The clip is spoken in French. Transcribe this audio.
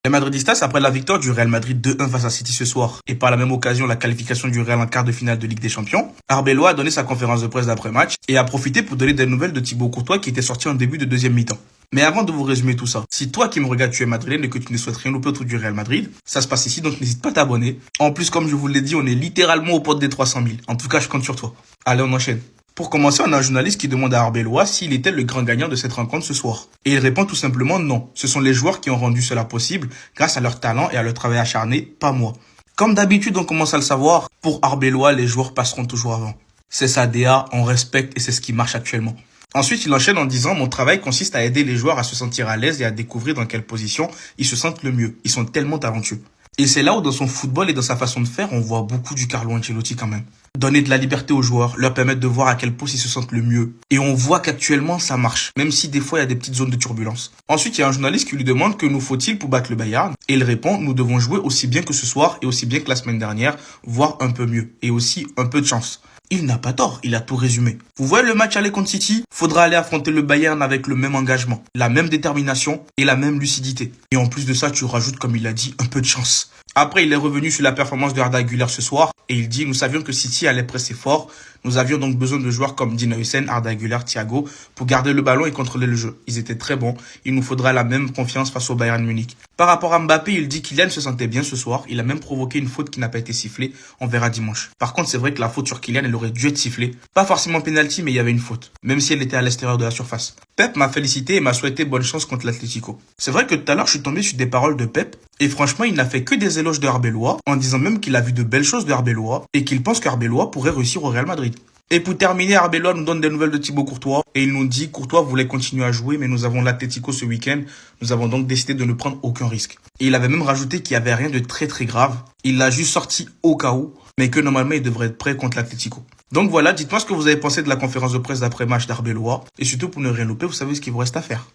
Les Madridistas, après la victoire du Real Madrid 2-1 face à City ce soir, et par la même occasion la qualification du Real en quart de finale de Ligue des Champions, Arbeloa a donné sa conférence de presse d'après-match et a profité pour donner des nouvelles de Thibaut Courtois qui était sorti en début de deuxième mi-temps. Mais avant de vous résumer tout ça, si toi qui me regardes tu es madrilène et que tu ne souhaites rien louper autour du Real Madrid, ça se passe ici donc n'hésite pas à t'abonner. En plus, comme je vous l'ai dit, on est littéralement aux portes des 300 000. En tout cas, je compte sur toi. Allez, on enchaîne. Pour commencer, on a un journaliste qui demande à Arbeloa s'il était le grand gagnant de cette rencontre ce soir. Et il répond tout simplement non. Ce sont les joueurs qui ont rendu cela possible grâce à leur talent et à leur travail acharné, pas moi. Comme d'habitude, on commence à le savoir, pour Arbeloa, les joueurs passeront toujours avant. C'est sa DA, on respecte et c'est ce qui marche actuellement. Ensuite, il enchaîne en disant « Mon travail consiste à aider les joueurs à se sentir à l'aise et à découvrir dans quelle position ils se sentent le mieux. Ils sont tellement talentueux. » Et c'est là où dans son football et dans sa façon de faire, on voit beaucoup du Carlo Ancelotti quand même. Donner de la liberté aux joueurs, leur permettre de voir à quel poste ils se sentent le mieux. Et on voit qu'actuellement ça marche, même si des fois il y a des petites zones de turbulence. Ensuite, il y a un journaliste qui lui demande que nous faut-il pour battre le Bayern. Et il répond « Nous devons jouer aussi bien que ce soir et aussi bien que la semaine dernière, voire un peu mieux. Et aussi un peu de chance. » Il n'a pas tort, il a tout résumé. Vous voyez le match aller contre City? Faudra aller affronter le Bayern avec le même engagement, la même détermination et la même lucidité. Et en plus de ça, tu rajoutes, comme il a dit, un peu de chance. Après, il est revenu sur la performance de Arda Güler ce soir et il dit « Nous savions que City allait presser fort. Nous avions donc besoin de joueurs comme Dina Hussein, Arda Güler, Thiago pour garder le ballon et contrôler le jeu. Ils étaient très bons. Il nous faudra la même confiance face au Bayern Munich. » Par rapport à Mbappé, il dit qu'Kylian se sentait bien ce soir. Il a même provoqué une faute qui n'a pas été sifflée. On verra dimanche. Par contre, c'est vrai que la faute sur Kylian, elle aurait dû être sifflée. Pas forcément penalty, mais il y avait une faute. Même si elle était à l'extérieur de la surface. Pep m'a félicité et m'a souhaité bonne chance contre l'Atlético. C'est vrai que tout à l'heure, je suis tombé sur des paroles de Pep. Et franchement, il n'a fait que des éloges de Arbeloa, en disant même qu'il a vu de belles choses de Arbeloa et qu'il pense qu'Arbeloa pourrait réussir au Real Madrid. Et pour terminer, Arbeloa nous donne des nouvelles de Thibaut Courtois et il nous dit Courtois voulait continuer à jouer mais nous avons l'Atlético ce week-end, nous avons donc décidé de ne prendre aucun risque. Et il avait même rajouté qu'il n'y avait rien de très très grave, il l'a juste sorti au cas où, mais que normalement il devrait être prêt contre l'Atlético. Donc voilà, dites-moi ce que vous avez pensé de la conférence de presse d'après-match d'Arbeloa et surtout pour ne rien louper, vous savez ce qu'il vous reste à faire.